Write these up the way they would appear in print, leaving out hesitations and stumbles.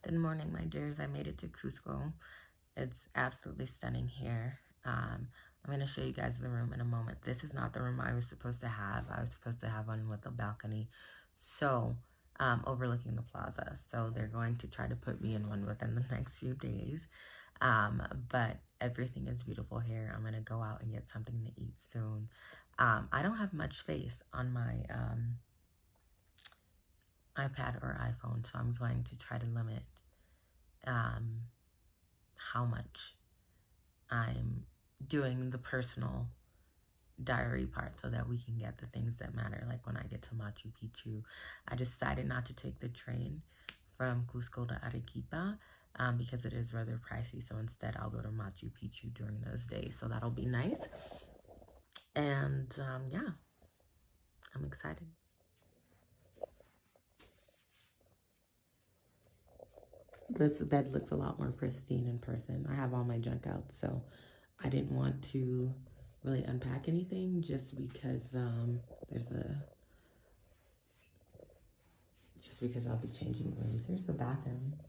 Good morning, my dears. I made it to Cusco. It's absolutely stunning here. I'm going to show you guys the room in a moment. This is not the room I was supposed to have. I was supposed to have one with a balcony, so overlooking the plaza. So they're going to try to put me in one within the next few days. But everything is beautiful here. I'm going to go out and get something to eat soon. I don't have much space on my iPad or iPhone, so I'm going to try to limit how much I'm doing the personal diary part so that we can get the things that matter. Like when I get to Machu Picchu, I decided not to take the train from Cusco to Arequipa because it is rather pricey. So instead, I'll go to Machu Picchu during those days. So that'll be nice. And yeah, I'm excited. This bed looks a lot more pristine in person. I have all my junk out, so I didn't want to really unpack anything just because I'll be changing rooms. Here's the bathroom.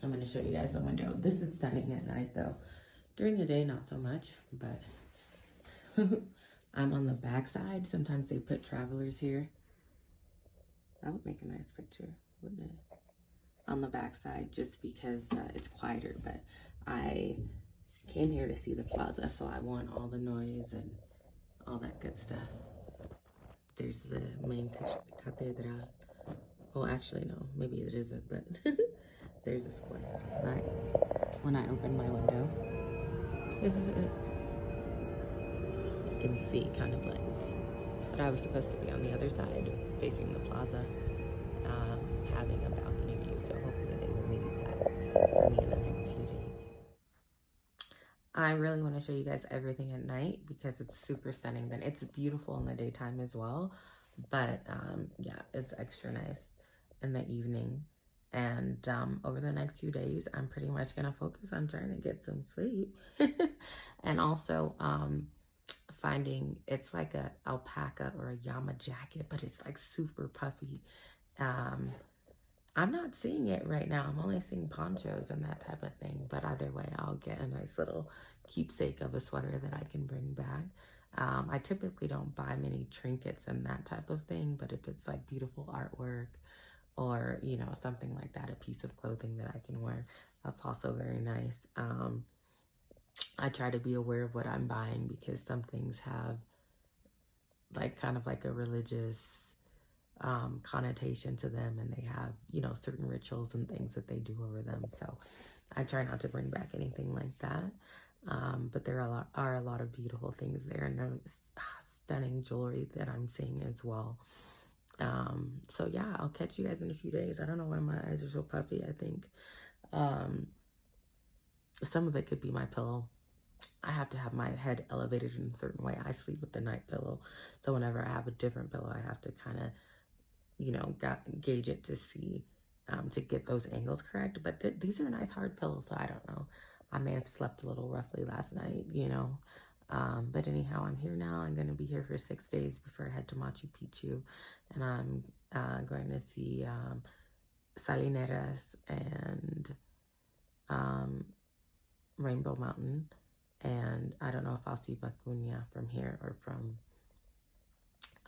I'm going to show you guys the window. This is stunning at night though. During the day, not so much, but I'm on the back side. Sometimes they put travelers here. That would make a nice picture, wouldn't it? On the back side, just because it's quieter, but I came here to see the plaza, so I want all the noise and all that good stuff. There's the main cathedral. Well, actually, no, maybe it isn't, but there's a square. Like, when I open my window, you can see kind of like, but I was supposed to be on the other side, facing the plaza, having a balcony view, so hopefully they will make that for me in the next few days. I really want to show you guys everything at night because it's super stunning. Then it's beautiful in the daytime as well, but yeah, it's extra nice in the evening. And over the next few days, I'm pretty much gonna focus on trying to get some sleep, and also finding, it's like a alpaca or a llama jacket, but it's like super puffy. I'm not seeing it right now. I'm only seeing ponchos and that type of thing. But either way, I'll get a nice little keepsake of a sweater that I can bring back. I typically don't buy many trinkets and that type of thing. But if it's like beautiful artwork or, you know, something like that, a piece of clothing that I can wear, that's also very nice. I try to be aware of what I'm buying because some things have like kind of like a religious connotation to them, and they have, you know, certain rituals and things that they do over them. So I try not to bring back anything like that. But there are a lot of beautiful things there, and stunning jewelry that I'm seeing as well. So yeah, I'll catch you guys in a few days. I don't know why my eyes are so puffy. I think some of it could be my pillow. I have to have my head elevated in a certain way. I sleep with the night pillow. So whenever I have a different pillow, I have to kind of, you know, gauge it to see, to get those angles correct. But these are nice hard pillows, so I don't know. I may have slept a little roughly last night, you know. But anyhow, I'm here now. I'm going to be here for 6 days before I head to Machu Picchu. And I'm going to see Salineras and Rainbow Mountain. And I don't know if I'll see Vicuña from here or from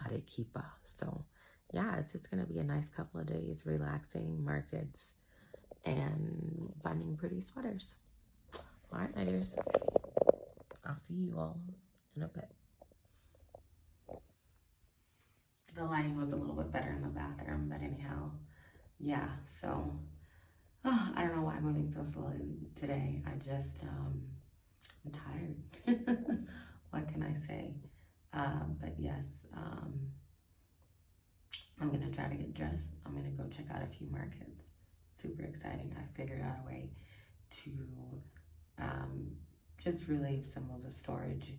Arequipa. So yeah, it's just going to be a nice couple of days, relaxing, markets, and finding pretty sweaters. All right, my dears. I'll see you all in a bit. The lighting was a little bit better in the bathroom, but anyhow, yeah, so I don't know why I'm moving so slowly today. I just, I'm tired. What can I say? But yes, I'm gonna try to get dressed. I'm gonna go check out a few markets. Super exciting. I figured out a way to just relieve some of the storage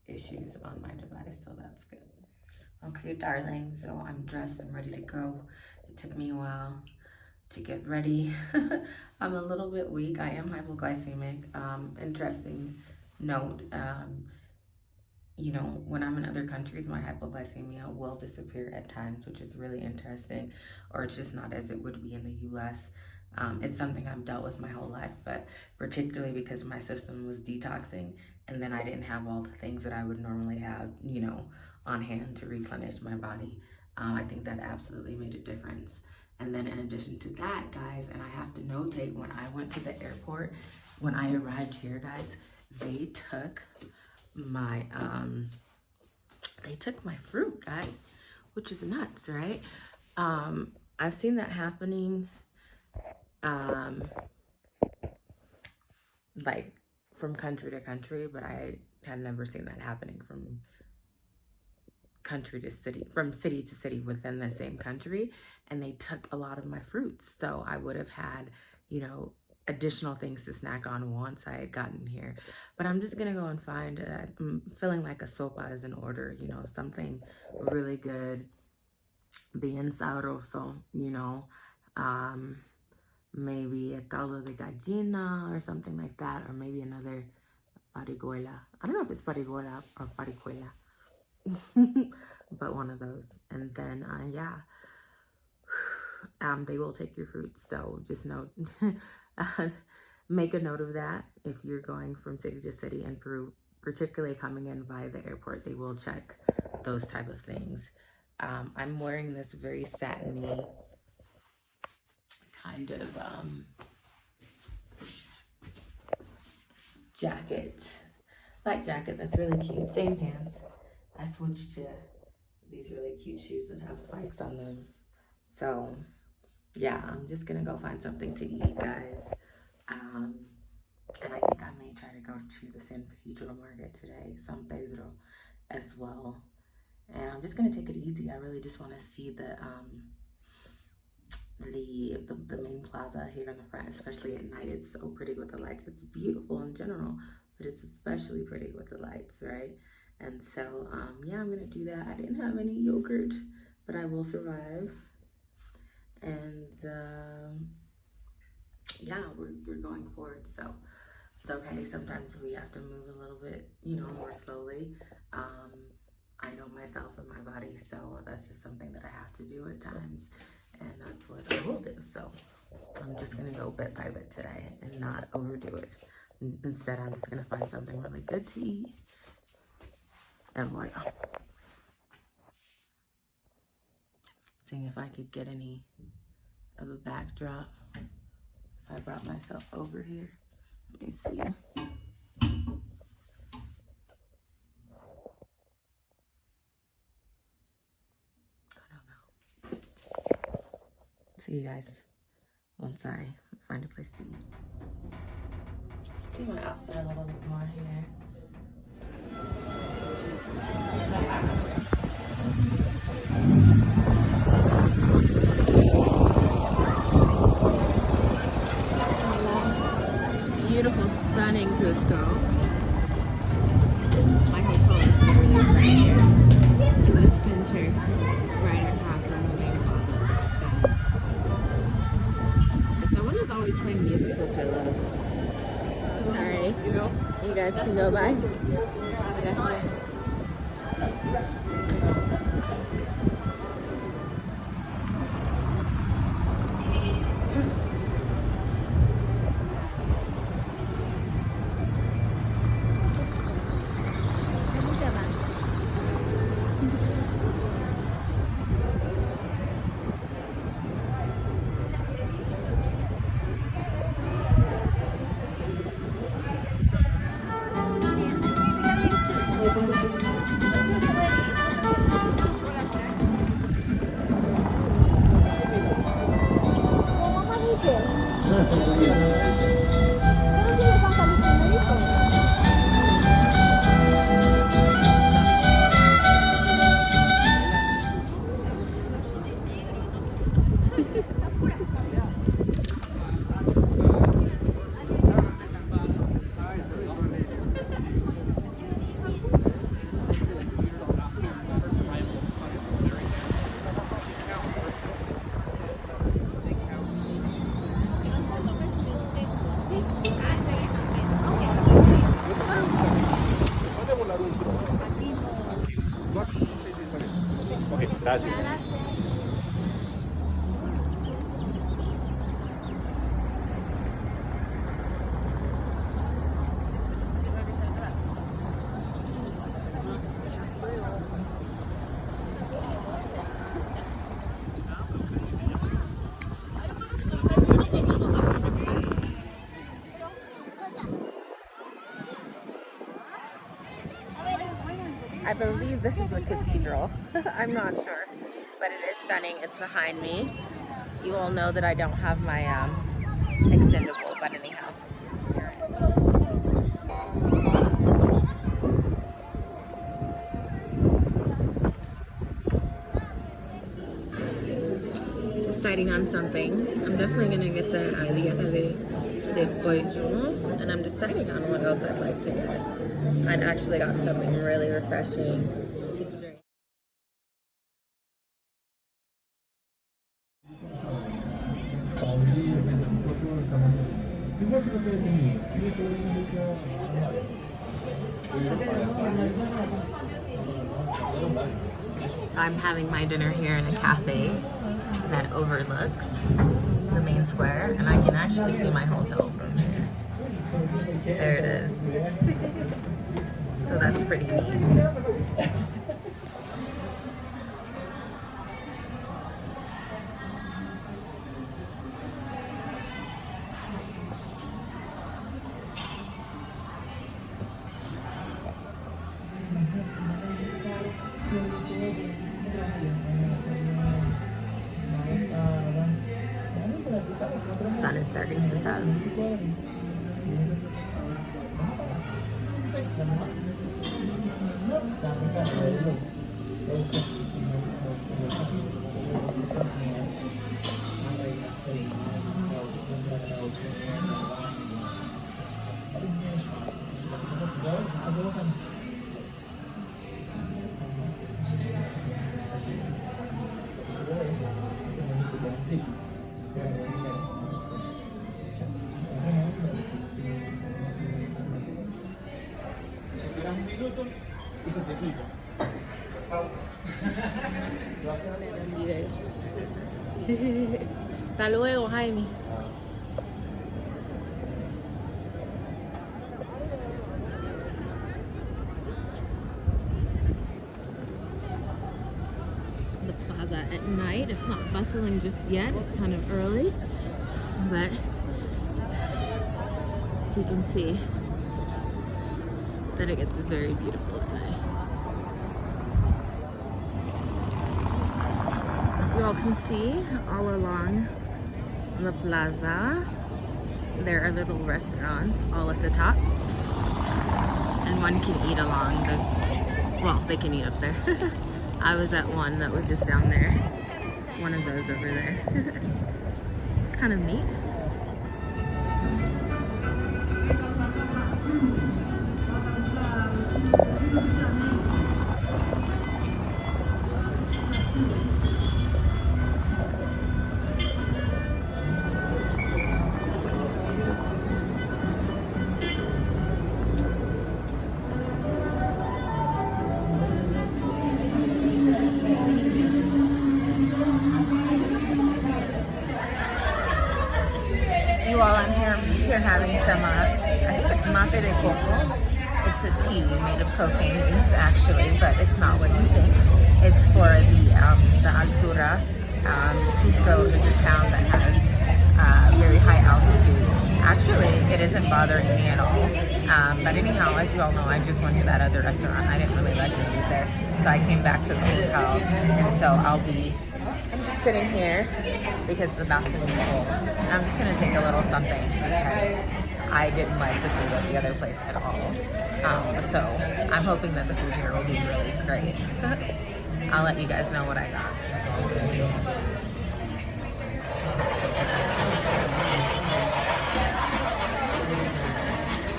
issues on my device, so that's good. Okay, darling, so I'm dressed and ready to go. It took me a while to get ready. I'm a little bit weak. I am hypoglycemic. Interesting note. you know, when I'm in other countries, my hypoglycemia will disappear at times, which is really interesting, or it's just not as it would be in the US. It's something I've dealt with my whole life, but particularly because my system was detoxing and then I didn't have all the things that I would normally have, you know, on hand to replenish my body. I think that absolutely made a difference. And then in addition to that, guys, and I have to notate, when I went to the airport, when I arrived here, guys, they took my fruit, guys, which is nuts, right? I've seen that happening like from country to country, but I had never seen that happening from country to city, from city to city within the same country. And they took a lot of my fruits, so I would have had, you know, additional things to snack on once I had gotten here. But I'm just gonna go and find, I'm feeling like a sopa is in order, you know, something really good, bien sabroso, you know, maybe a caldo de gallina or something like that, or maybe another parihuela. I don't know if it's parihuela or parihuela, but one of those. And then, yeah, they will take your fruits. So just note, make a note of that. If you're going from city to city in Peru, particularly coming in via the airport, they will check those type of things. I'm wearing this very satiny kind of jacket, light jacket that's really cute. Same pants. I switched to these really cute shoes that have spikes on them. So yeah, I'm just gonna go find something to eat, guys. And I think I may try to go to the San Pedro market today, San Pedro as well. And I'm just gonna take it easy. I really just want to see the main plaza here in the front, especially at night. It's so pretty with the lights. It's beautiful in general, but it's especially pretty with the lights, right? And so, yeah, I'm gonna do that. I didn't have any yogurt, but I will survive. And yeah, we're going forward, so it's okay. Sometimes we have to move a little bit, you know, more slowly. I know myself and my body, so that's just something that I have to do at times, and that's what I will do. So I'm just gonna go bit by bit today and not overdo it. Instead, I'm just gonna find something really good to eat. And voila. Seeing if I could get any of a backdrop. If I brought myself over here. Let me see. I don't know. See you guys once I find a place to eat. See my outfit a little bit more here. Beautiful, stunning Cusco. My hotel is literally right here in the center, right across from the main plaza. And someone is always playing music, which I love. Sorry, you guys can go by. Okay. I believe this is the cathedral. I'm not sure, but it is stunning. It's behind me. You all know that I don't have my extendable, but anyhow. Deciding on something. I'm definitely gonna get the aliyah de pollo, and I'm deciding on what else I'd like to get. I'd actually gotten something really refreshing to drink. So I'm having my dinner here in a cafe that overlooks the main square, and I can actually see my hotel from here. There it is. So that's pretty neat. The sun is starting to set. Hasta luego, Jaime. The plaza at night. It's not bustling just yet. It's kind of early, but you can see that it gets very beautiful at night. As you all can see, all along the plaza, there are little restaurants all at the top, and one can eat along this. Well, they can eat up there. I was at one that was just down there, one of those over there. It's kind of neat. While I'm here having some, I think it's mate de coco. It's a tea made of cocaine leaves actually, but it's not what you think. It's for the altura. Cusco is a town that has very high altitude. Actually, it isn't bothering me at all. But anyhow, as you all know, I just went to that other restaurant. I didn't really like the food there, so I came back to the hotel, and so I'm just sitting here because the balcony is full. And I'm just gonna take a little something because I didn't like the food at the other place at all. So I'm hoping that the food here will be really great. I'll let you guys know what I got.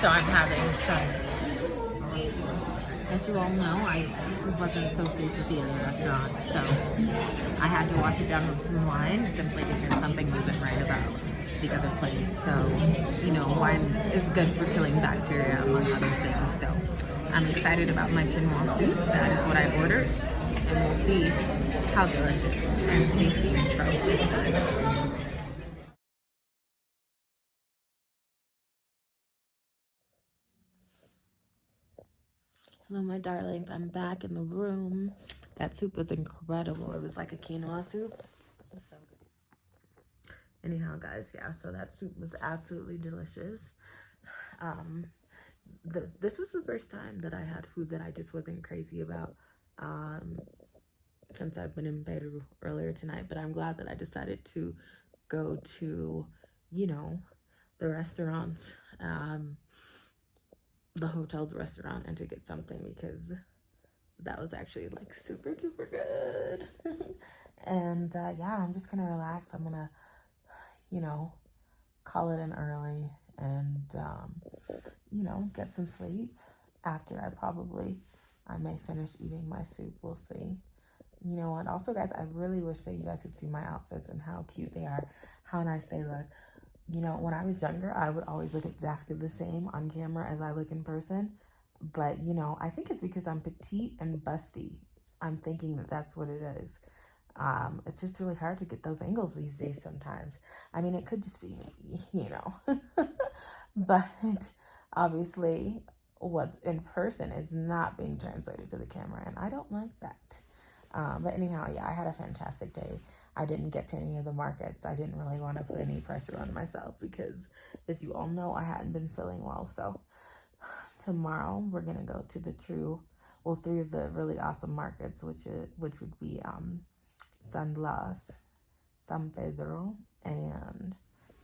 So I'm having some, as you all know, I wasn't so pleased with the other restaurant, so I had to wash it down with some wine simply because something wasn't right about the other place. So, you know, wine is good for killing bacteria among other things. So I'm excited about my quinoa soup. That is what I ordered, and we'll see how delicious and tasty and scrumptious it is. Hello, my darlings. I'm back in the room. That soup was incredible. It was like a quinoa soup. It was so good. Anyhow, guys, yeah, so that soup was absolutely delicious. This was the first time that I had food that I just wasn't crazy about since I've been in Peru earlier tonight. But I'm glad that I decided to go to, you know, the restaurants, the hotel's restaurant, and to get something, because that was actually like super duper good. And yeah, I'm just gonna relax. I'm gonna, you know, call it in early and you know, get some sleep. After I may finish eating my soup. We'll see. You know what? Also, guys, I really wish that you guys could see my outfits and how cute they are, how nice they look. You know, when I was younger, I would always look exactly the same on camera as I look in person. But, you know, I think it's because I'm petite and busty. I'm thinking that that's what it is. It's just really hard to get those angles these days sometimes. I mean, it could just be me, you know. But obviously, what's in person is not being translated to the camera, and I don't like that. But anyhow, yeah, I had a fantastic day. I didn't get to any of the markets. I didn't really want to put any pressure on myself because, as you all know, I hadn't been feeling well. So tomorrow we're gonna go to three of the really awesome markets, which would be San Blas, San Pedro, and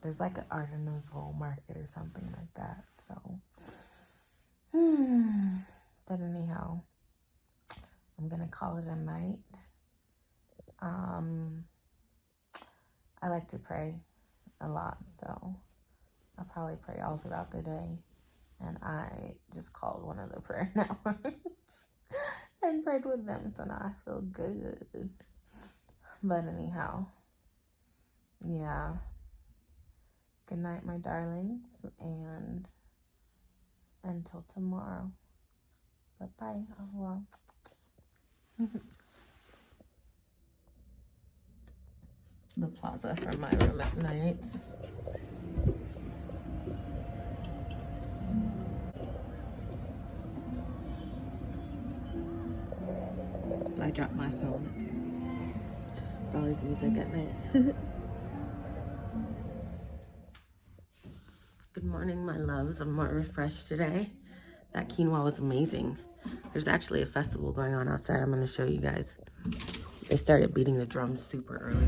there's like an artisanal market or something like that. So, but anyhow, I'm gonna call it a night. I like to pray a lot, so I'll probably pray all throughout the day. And I just called one of the prayer networks and prayed with them, so now I feel good. But anyhow, yeah. Good night, my darlings, and until tomorrow. Bye-bye. Au revoir. The plaza from my room at night. If I drop my phone, it's always music at night. Good morning, my loves. I'm more refreshed today. That quinoa was amazing. There's actually a festival going on outside. I'm going to show you guys. They started beating the drums super early.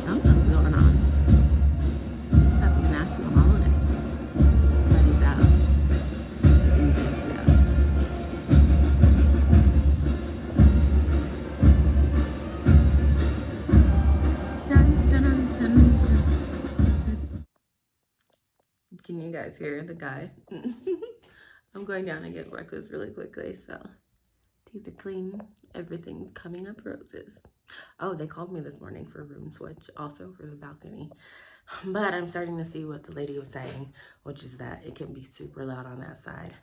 Something's going on. Some type of national holiday. Everybody's out. Dun, dun, dun, dun, dun. Can you guys hear the guy? I'm going down and get breakfast really quickly, so teeth are clean. Everything's coming up roses. Oh, they called me this morning for a room switch, also for the balcony. But I'm starting to see what the lady was saying, which is that it can be super loud on that side.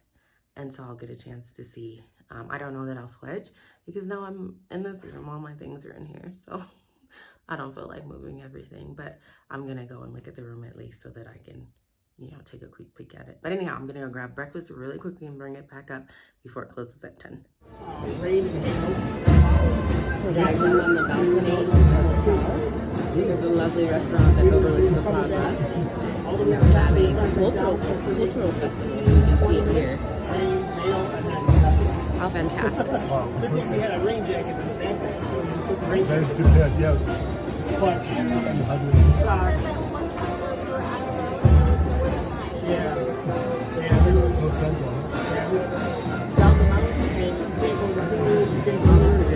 And so I'll get a chance to see. I don't know that I'll switch because now I'm in this room. All my things are in here, so I don't feel like moving everything. But I'm going to go and look at the room at least so that I can, you know, take a quick peek at it. But anyhow, I'm gonna go grab breakfast really quickly and bring it back up before it closes at 10. So guys, I'm on the balcony of the hotel. There's a lovely restaurant that overlooks the plaza. And they're having a cultural festival. You can see it here. How fantastic. We had a rain jackets in the backpack, so we put the rain jackets yeah. But shoes, socks. Yeah. Down the mountain, and you can't go to the hills, you can't go to the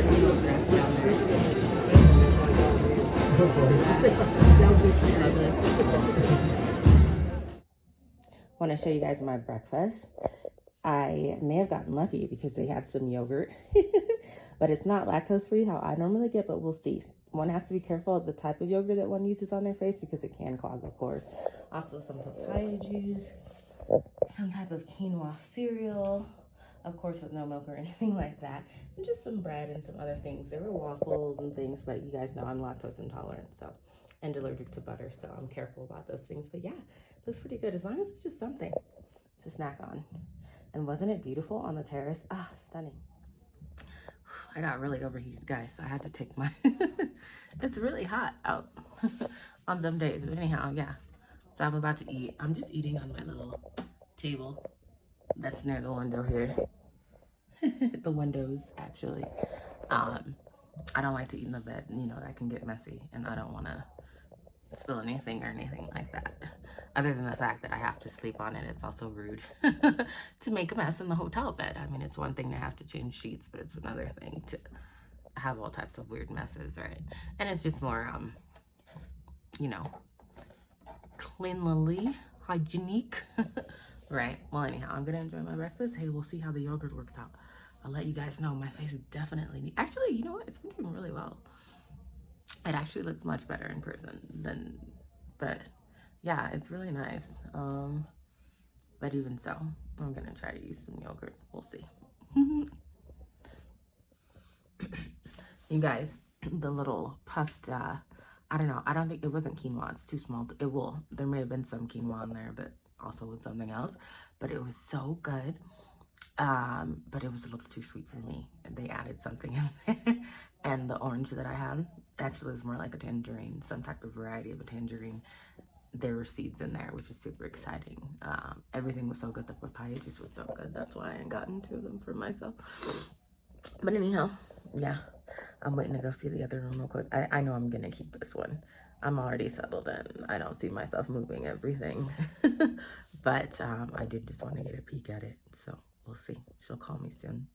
I want to show you guys my breakfast. I may have gotten lucky because they had some yogurt, but it's not lactose free how I normally get, but we'll see. One has to be careful of the type of yogurt that one uses on their face because it can clog the pores. Also some papaya juice, some type of quinoa cereal, of course with no milk or anything like that, and just some bread and some other things. There were waffles and things, but you guys know I'm lactose intolerant, so, and allergic to butter, so I'm careful about those things. But yeah, it looks pretty good as long as it's just something to snack on. And wasn't it beautiful on the terrace? Ah, stunning. I got really overheated, guys, so I had to take my it's really hot out on some days, but anyhow, yeah. So I'm about to eat. I'm just eating on my little table that's near the window here. The windows, actually. I don't like to eat in the bed. You know, that can get messy, and I don't want to spill anything or anything like that. Other than the fact that I have to sleep on it, it's also rude to make a mess in the hotel bed. I mean, it's one thing to have to change sheets, but it's another thing to have all types of weird messes, right? And it's just more, you know, cleanly, hygienic, right? Well, anyhow, I'm gonna enjoy my breakfast. Hey, we'll see how the yogurt works out. I'll let you guys know. My face is definitely, actually, you know what? It's been doing really well. It actually looks much better in person than, but yeah, it's really nice. But even so, I'm gonna try to use some yogurt. We'll see. You guys, the little puffed, I don't know. I don't think it wasn't quinoa. It's too small. There may have been some quinoa in there, but also with something else. But it was so good. But it was a little too sweet for me. They added something in there. And the orange that I had actually is more like a tangerine, some type of variety of a tangerine. There were seeds in there, which is super exciting. Everything was so good. The papaya juice was so good. That's why I ain't gotten to them for myself. But anyhow, yeah, I'm waiting to go see the other room real quick. I know I'm gonna keep this one. I'm already settled in. I don't see myself moving everything. But I did just want to get a peek at it. So we'll see. She'll call me soon.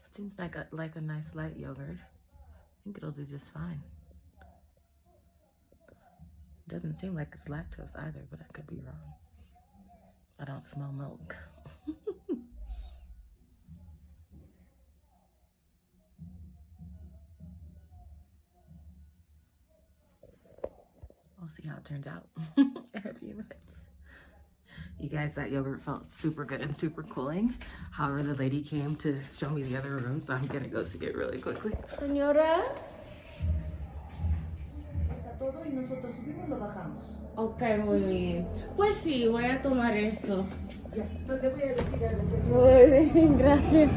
It seems like a nice light yogurt. I think it'll do just fine. Doesn't seem like it's lactose either, but I could be wrong. I don't smell milk. We'll see how it turns out in a few minutes. You guys, that yogurt felt super good and super cooling. However, the lady came to show me the other room, so I'm gonna go see it really quickly. Señora. Todo y nosotros subimos lo bajamos. Ok, muy bien. Pues sí, voy a tomar eso. Ya, entonces le voy a decir a la recepción. Muy bien, gracias.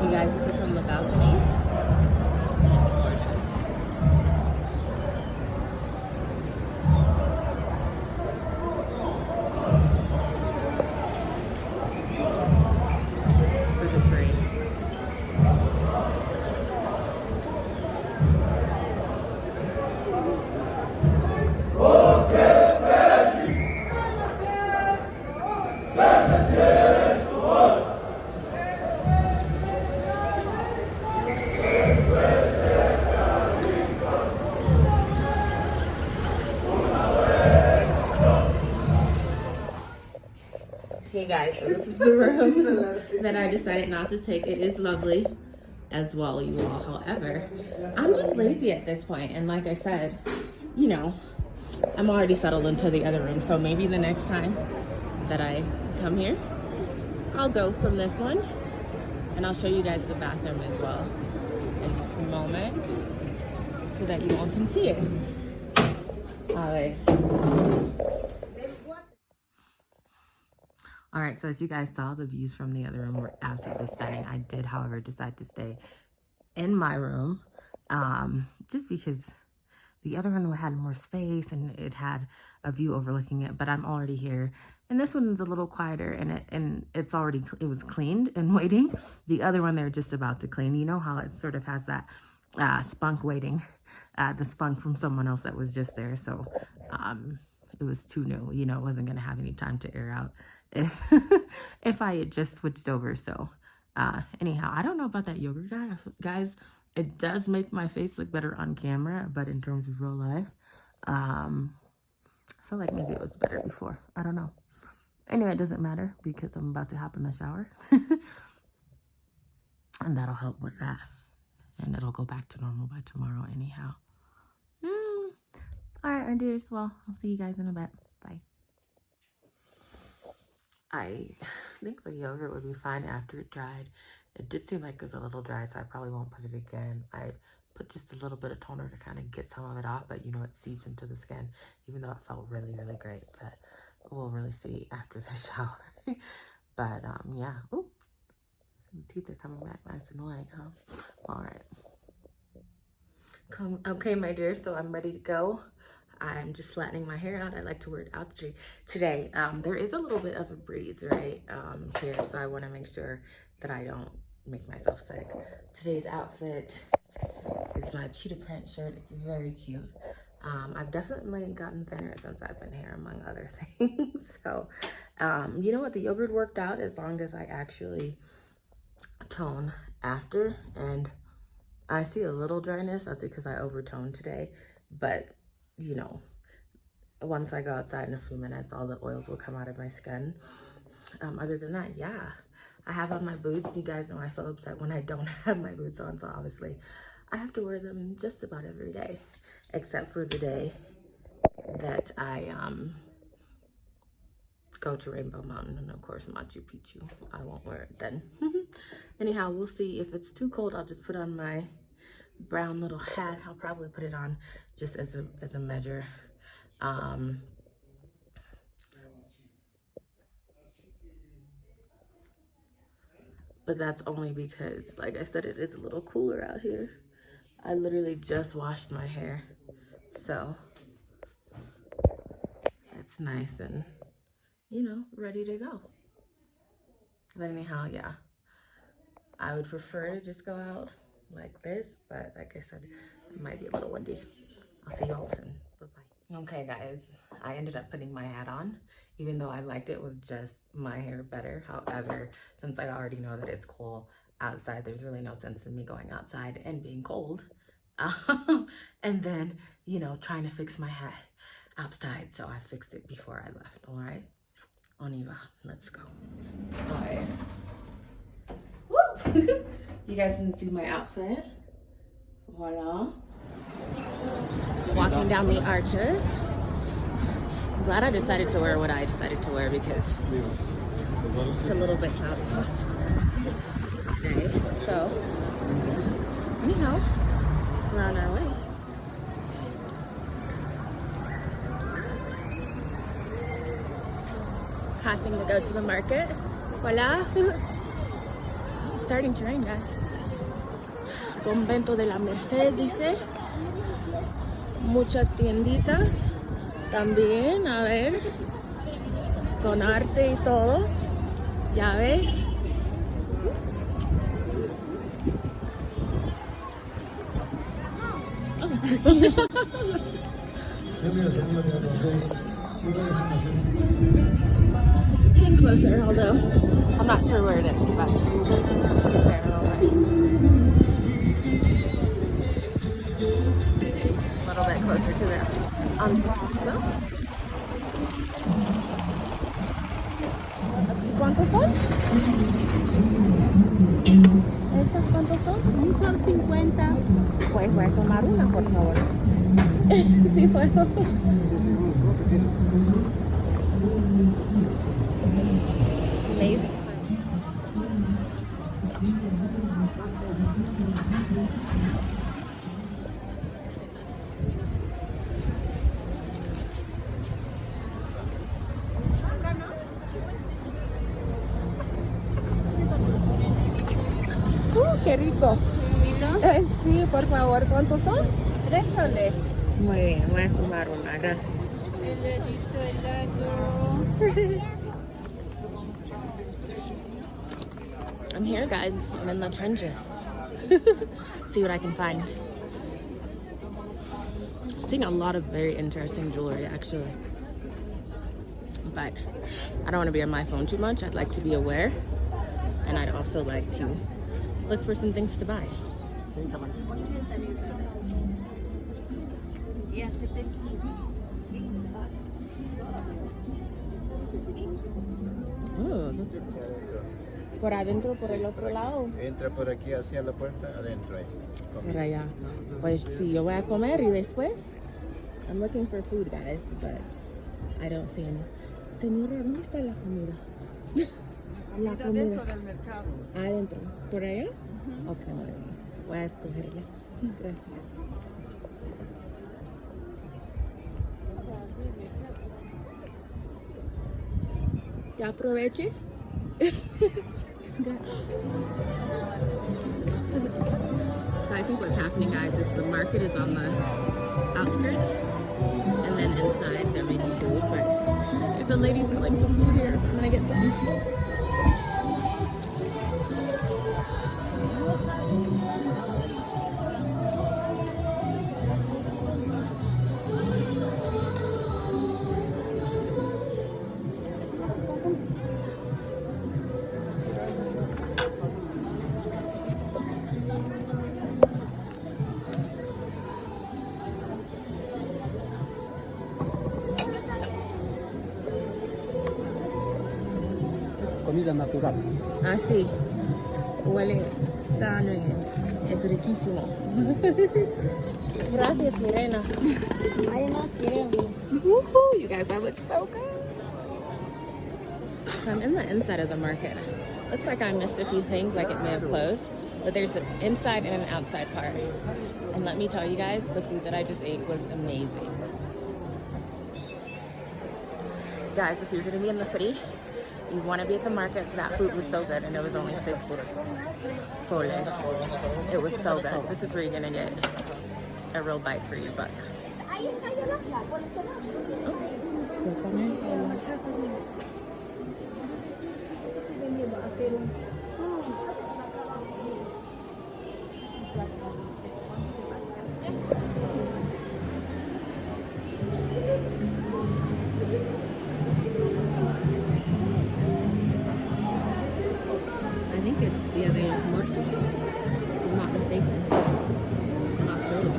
You guys, this is from the balcony. It's gorgeous. For the parade. Hey guys, so this is the room that I decided not to take. It is lovely as well, you all. However, I'm just lazy at this point, and like I said, you know, I'm already settled into the other room, so maybe the next time that I come here, I'll go from this one, and I'll show you guys the bathroom as well in just a moment, so that you all can see it. All right, so as you guys saw, the views from the other room were absolutely stunning. I did, however, decide to stay in my room just because the other one had more space and it had a view overlooking it, but I'm already here. And this one's a little quieter, and it was cleaned and waiting. The other one they're just about to clean. You know how it sort of has that spunk waiting, the spunk from someone else that was just there. So it was too new, you know, it wasn't gonna have any time to air out if I had just switched over. So anyhow, I don't know about that yogurt guys. It does make my face look better on camera, but in terms of real life, I feel like maybe it was better before. I don't know. Anyway, it doesn't matter because I'm about to hop in the shower. And that'll help with that. And it'll go back to normal by tomorrow anyhow. All right, my dears. Well, I'll see you guys in a bit. Bye. I think the yogurt would be fine after it dried. It did seem like it was a little dry, so I probably won't put it again. I put just a little bit of toner to kind of get some of it off, but you know, it seeps into the skin, even though it felt really, really great. But we'll really see after the shower. But yeah. Ooh, some teeth are coming back nice and white, huh? All right. Okay, my dear, so I'm ready to go. I'm just flattening my hair out. I like to wear it out today. There is a little bit of a breeze right here, so I want to make sure that I don't make myself sick. Today's outfit is my cheetah print shirt. It's very cute. I've definitely gotten thinner since I've been here, among other things. So, you know what? The yogurt worked out as long as I actually tone after. And I see a little dryness. That's because I overtoned today. But, you know, once I go outside in a few minutes, all the oils will come out of my skin. Other than that, yeah. I have on my boots. You guys know I feel upset when I don't have my boots on. So obviously, I have to wear them just about every day. Except for the day that I go to Rainbow Mountain and of course Machu Picchu. I won't wear it then. Anyhow, we'll see. If it's too cold, I'll just put on my brown little hat. I'll probably put it on just as a measure. But that's only because, like I said, it's a little cooler out here. I literally just washed my hair, so it's nice and, you know, ready to go. But anyhow, yeah, I would prefer to just go out like this, but like I said, it might be a little windy. I'll see y'all soon. Bye-bye. Okay, guys, I ended up putting my hat on, even though I liked it with just my hair better. However, since I already know that it's cold outside, there's really no sense in me going outside and being cold. And then, you know, trying to fix my hat outside. So I fixed it before I left, all right? On y va. Let's go. All right. Woo! You guys can see my outfit. Voila. Walking down the arches. I'm glad I decided to wear what I decided to wear because it's a little bit cloudy today. So, anyhow, we're on our way. Passing to go to the market. Voila. It's starting to rain, guys. Convento de la Merced, dice. Muchas tienditas. También, a ver. Con arte y todo. Ya ves. Getting closer, although I'm not sure where it is, but there, a little bit closer to the Cusco. ¿Cuántos son? ¿Esas cuántos son? Son 50. Pues voy a tomar una, por favor. Sí, puedo. Amazing. Qué rico. Sí, por favor, ¿cuántos son? 3 soles. Muy bien, voy a tomar una, gracias. I'm here, guys. I'm in the trenches. See what I can find. I've seen a lot of very interesting jewelry, actually. But I don't want to be on my phone too much. I'd like to be aware. And I'd also like to look for some things to buy. Oh, por adentro, por el otro lado. Entra por aquí hacia la puerta, adentro ahí. Por allá. Pues sí, yo voy a comer y después. I'm looking for food, guys, but I don't see any. Señora, ¿dónde está la comida? La comida. Dentro del mercado. Adentro. ¿Por allá? Ok, muy bien. Voy a escogerla. Gracias. Ya aproveche. So I think what's happening, guys, is the market is on the outskirts, and then inside there may be food, but there's a lady selling some food here, so I'm gonna get some. Comida natural. Ah, sí. Huele tan bien. Es riquísimo. Gracias, mi reina. Ay, no quiero. Woohoo! You guys, that looks so good. So I'm in the inside of the market. Looks like I missed a few things, like it may have closed. But there's an inside and an outside part. And let me tell you guys, the food that I just ate was amazing. Guys, if you're going to be in the city, you want to be at the markets. That food was so good, and it was only 6 soles. It was so good. This is where you're going to get a real bite for your buck. I think it's Dia de los Muertos, if I'm not mistaken. I'm not sure.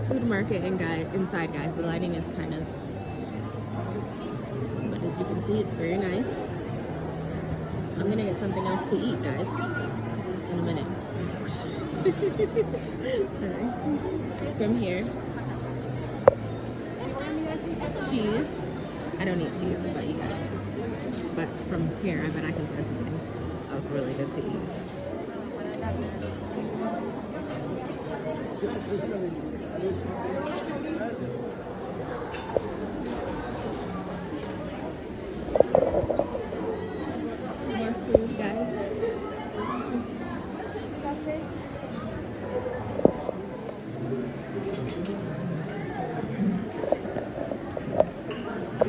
Food market and inside, guys. The lighting is kind of, but as you can see, it's very nice. I'm gonna get something else to eat, guys, in a minute. Alright. From here, cheese. I don't eat cheese, but you got it. But from here, I bet I can find something else really good to eat. More food, guys.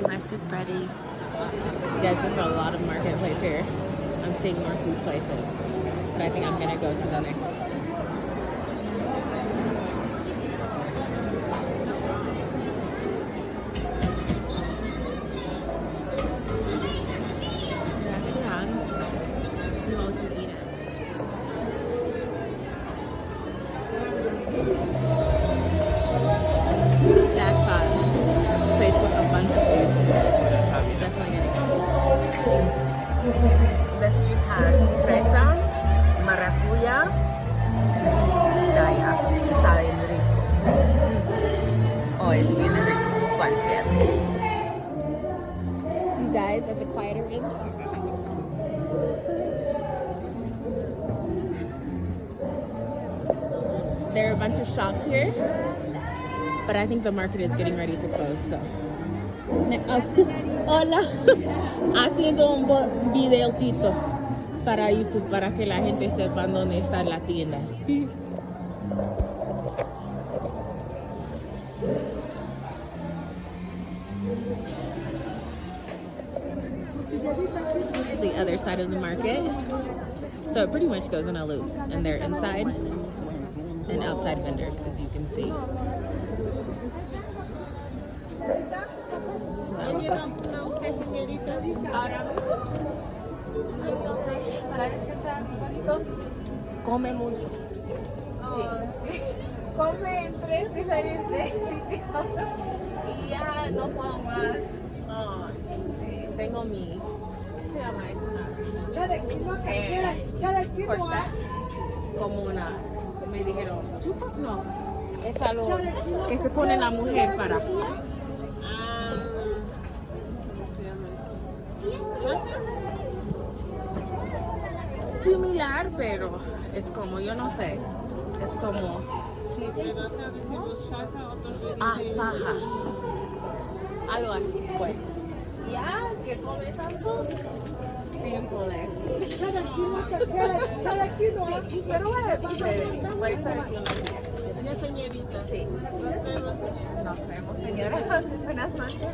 My soup ready. You guys, there's a lot of marketplace here. I'm seeing more food places, but I think I'm gonna go to the next. Jackpot. Place with a bunch of juices. Definitely gonna go. This juice has fresa, maracuya, y pitaya. Está bien rico. Oh, es bien rico. Cualquier. You guys at the quieter end. There are a bunch of shops here, but I think the market is getting ready to close, so. Hola, haciendo un videotito para YouTube para que la gente sepa dónde están las tiendas. This is the other side of the market, so it pretty much goes in a loop, and they're inside and outside vendors, as you can see. Come mucho. Sí. come en 3 diferentes sitios y ya no puedo más. Ay, sí, tengo mi, ¿qué se llama eso? Chicha de quinoa casera, chicha de quinoa. Corset, como una, me dijeron, no, es algo que se pone la mujer para. Similar, pero es como, yo no sé, es como, Sí, pero acá decimos faja, otros le dicen... faja, algo así, pues. Ya, que come tanto, sin poder. Chicha de quinoa casera, chicha de quinoa. Pero bueno, voy a estar aquí unos días. Ya, señorita. Sí. Nos vemos, señorita. Nos vemos, señora. Buenas noches.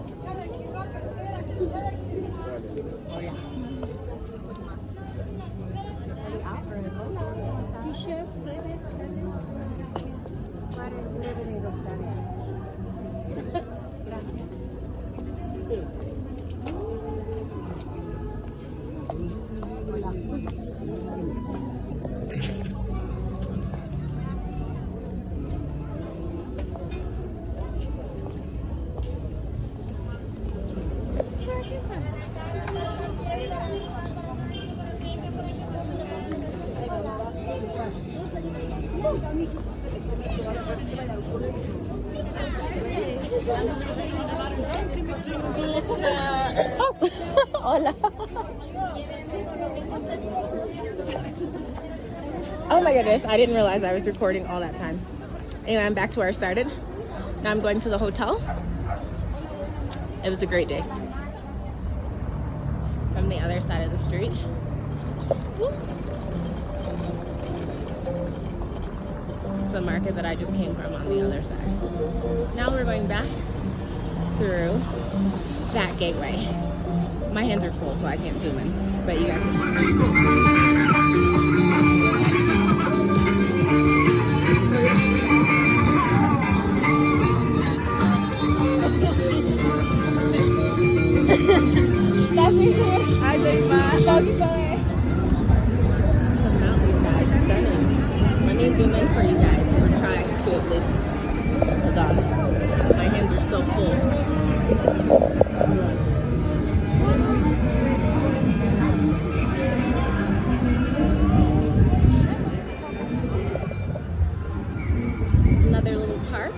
Chicha de quinoa casera, chicha de quinoa. T-shirts, shredded. Hola. Oh my goodness, I didn't realize I was recording all that time. Anyway, I'm back to where I started. Now I'm going to the hotel. It was a great day. From the other side of the street. It's the market that I just came from on the other side. Now we're going back through that gateway. My hands are full, so I can't zoom in, but you guys The mountains, guys, stunning. Let me zoom in for you guys. We're trying to at least. Hold on. My hands are still full. Another little park.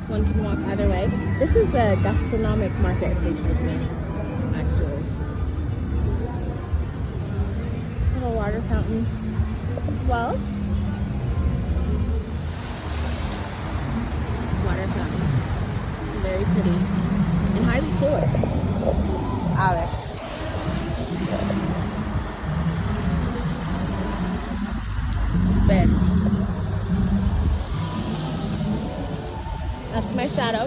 One can walk either way. This is a gastronomic market, they told me, actually. Little water fountain as well. Water fountain. Very pretty. And highly cool. A ver. Bed. That's my shadow.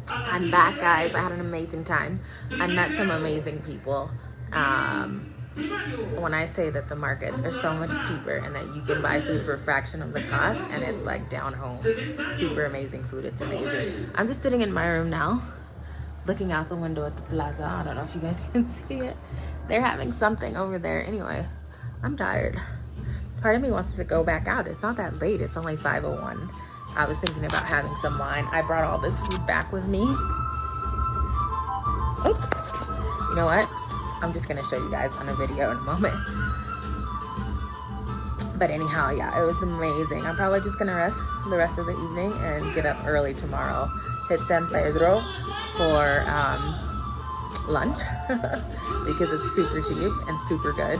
I'm back, guys. I had an amazing time. I met some amazing people. When I say that the markets are so much cheaper and that you can buy food for a fraction of the cost and it's like down home, super amazing food. It's amazing. I'm just sitting in my room now, looking out the window at the plaza. I don't know if you guys can see it. They're having something over there. Anyway, I'm tired. Part of me wants to go back out. It's not that late. It's only 5:01. I was thinking about having some wine. I brought all this food back with me. Oops. You know what? I'm just gonna show you guys on a video in a moment. But anyhow, yeah, it was amazing. I'm probably just gonna rest the rest of the evening and get up early tomorrow. Hit San Pedro for lunch because it's super cheap and super good.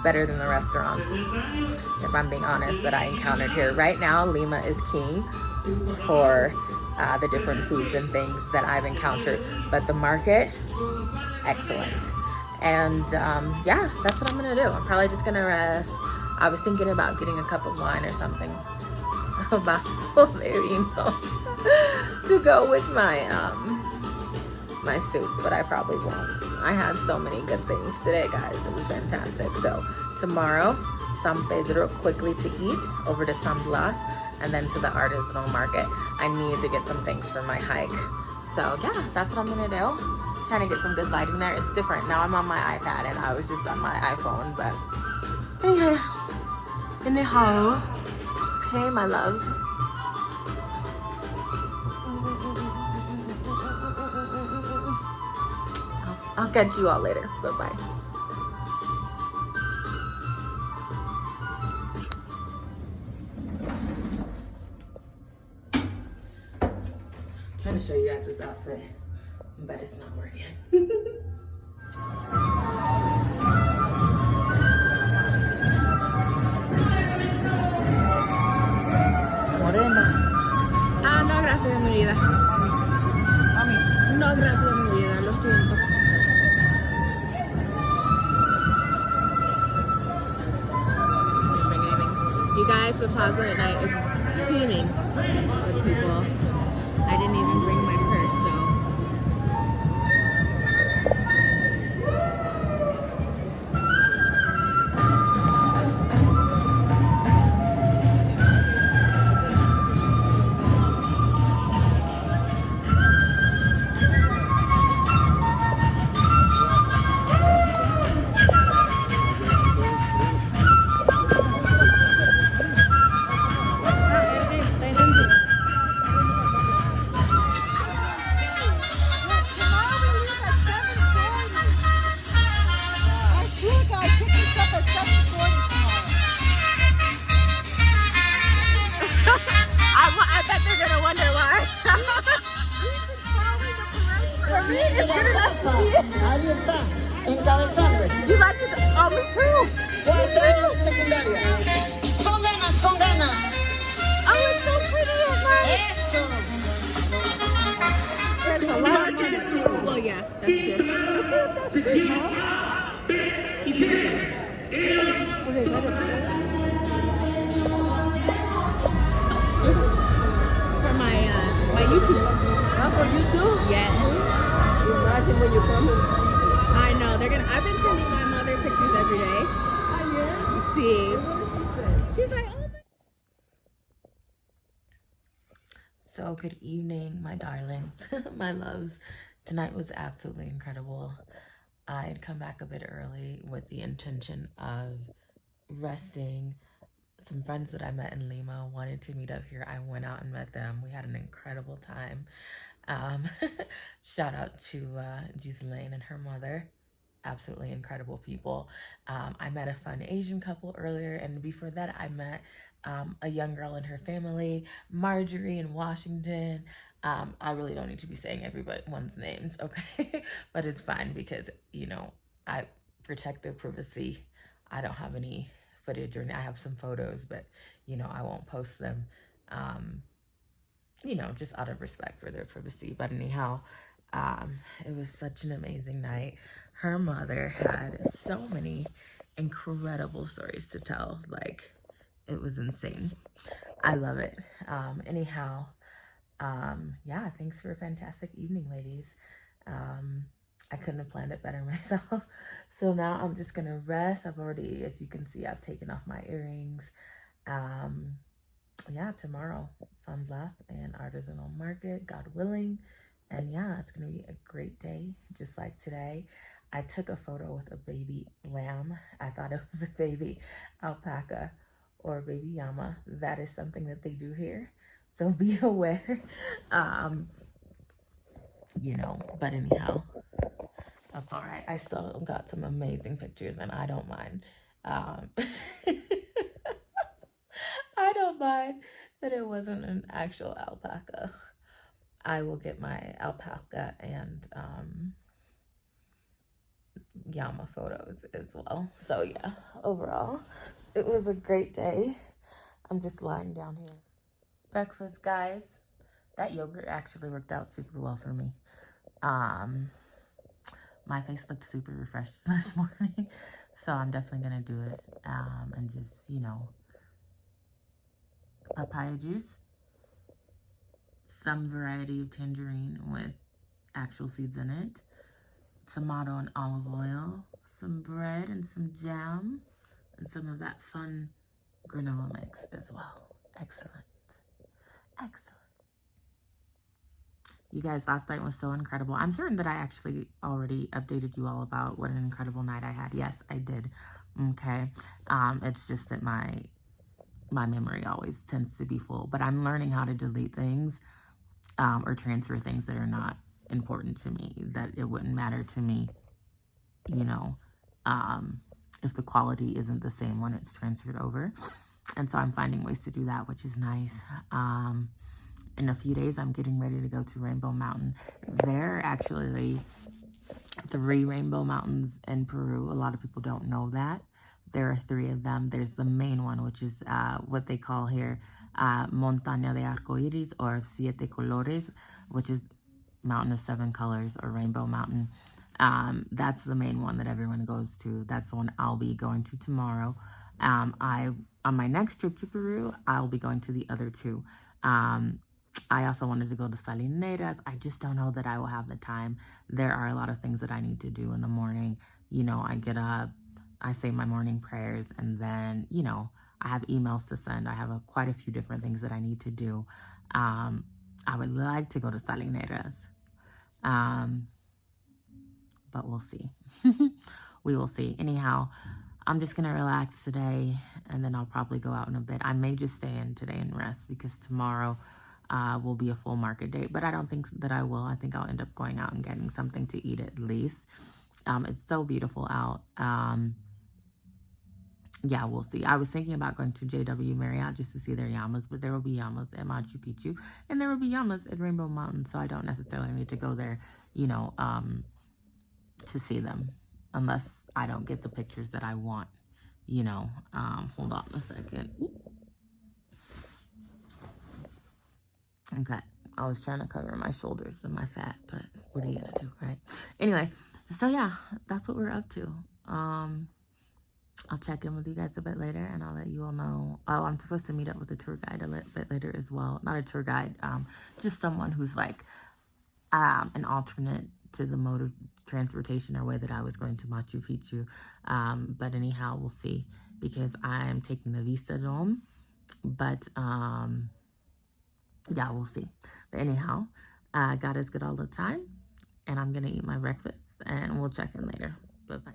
Better than the restaurants, if I'm being honest, that I encountered here. Right now, Lima is king for the different foods and things that I've encountered, but the market, excellent. And yeah, that's what I'm gonna do. I'm probably just gonna rest. I was thinking about getting a cup of wine or something, a vaso de vino, to go with my my soup, but I probably won't. I had so many good things today, guys. It was fantastic. So tomorrow, San Pedro, quickly to eat, over to San Blas, and then to the artisanal market. I need to get some things for my hike. So yeah, that's what I'm gonna do. Trying to get some good lighting there. It's different. Now I'm on my iPad and I was just on my iPhone, but anyway. Anyhow. Okay, my loves. I'll catch you all later. Bye-bye. Trying to show you guys this outfit, but it's not working. Ah, no, gracias, mi vida. No, gracias, mi vida, lo siento. You guys, the plaza at night is teeming with people. I didn't even bring my purse, so. I bet they're gonna wonder why. For me, it's good enough to see. Ahí está, encabezando. You like it? Oh, me too. Cuarto año de secundaria. Con ganas, con ganas. Oh, it's so pretty at night. Eso. That's a lot of money too. Well, yeah, that's true. Look at that street, For my YouTube. Not for you too? Yeah. Imagine when you come and I know they're gonna. I've been sending my mother pictures every day. You see, she's like, oh my. So good evening, my darlings, my loves. Tonight was absolutely incredible. I had come back a bit early with the intention of resting. Some friends that I met in Lima wanted to meet up here. I went out and met them. We had an incredible time. Shout out to Ghislaine and her mother. Absolutely incredible people. I met a fun Asian couple earlier, and before that I met a young girl and her family, Marjorie in Washington. I really don't need to be saying everyone's names, okay? But it's fine because, you know, I protect their privacy. I don't have any footage, or I have some photos, but, you know, I won't post them, you know, just out of respect for their privacy. But anyhow, it was such an amazing night. Her mother had so many incredible stories to tell. Like, it was insane. I love it. Anyhow, yeah, thanks for a fantastic evening, ladies. I couldn't have planned it better myself. So now I'm just gonna rest. I've already, as you can see, I've taken off my earrings. Yeah, tomorrow, Sunglass and Artisanal Market, God willing. And yeah, it's gonna be a great day, just like today. I took a photo with a baby lamb. I thought it was a baby alpaca or a baby llama. That is something that they do here, so be aware. You know, but anyhow, that's all right. I still got some amazing pictures, and I don't mind. I don't mind that it wasn't an actual alpaca. I will get my alpaca and llama photos as well. So yeah, overall, it was a great day. I'm just lying down here. Breakfast, guys. That yogurt actually worked out super well for me. My face looked super refreshed this morning, so I'm definitely gonna do it. And just, you know, papaya juice, some variety of tangerine with actual seeds in it, tomato and olive oil, some bread and some jam, and some of that fun granola mix as well. Excellent. Excellent. You guys, last night was so incredible. I'm certain that I actually already updated you all about what an incredible night I had. Yes, I did. Okay. It's just that my memory always tends to be full, but I'm learning how to delete things or transfer things that are not important to me, that it wouldn't matter to me, you know, if the quality isn't the same when it's transferred over. And so I'm finding ways to do that, which is nice. In a few days, I'm getting ready to go to Rainbow Mountain. There are actually 3 Rainbow Mountains in Peru. A lot of people don't know that. There are 3 of them. There's the main one, which is what they call here Montaña de Arcoiris, or Siete Colores, which is Mountain of 7 Colors, or Rainbow Mountain. That's the main one that everyone goes to. That's the one I'll be going to tomorrow. On my next trip to Peru, I'll be going to the other 2. I also wanted to go to Salineras. I just don't know that I will have the time. There are a lot of things that I need to do in the morning. You know, I get up, I say my morning prayers, and then, you know, I have emails to send. I have quite a few different things that I need to do. I would like to go to Salineras, but we'll see. We will see. Anyhow, I'm just going to relax today, and then I'll probably go out in a bit. I may just stay in today and rest, because tomorrow will be a full market day, but I don't think that I will. I think I'll end up going out and getting something to eat at least. It's so beautiful out. Yeah, we'll see. I was thinking about going to JW Marriott just to see their llamas, but there will be llamas at Machu Picchu, and there will be llamas at Rainbow Mountain, so I don't necessarily need to go there, you know, to see them, unless I don't get the pictures that I want, you know. Hold on a second. Okay, I was trying to cover my shoulders and my fat, but what are you gonna do, right? Anyway, so yeah, that's what we're up to. I'll check in with you guys a bit later, and I'll let you all know. Oh, I'm supposed to meet up with a tour guide a little bit later as well. Not a tour guide, just someone who's like an alternate to the mode of transportation or way that I was going to Machu Picchu. But anyhow, we'll see, because I'm taking the Vista Dome. But yeah, we'll see. But anyhow, God is good all the time, and I'm gonna eat my breakfast, and we'll check in later. Bye-bye.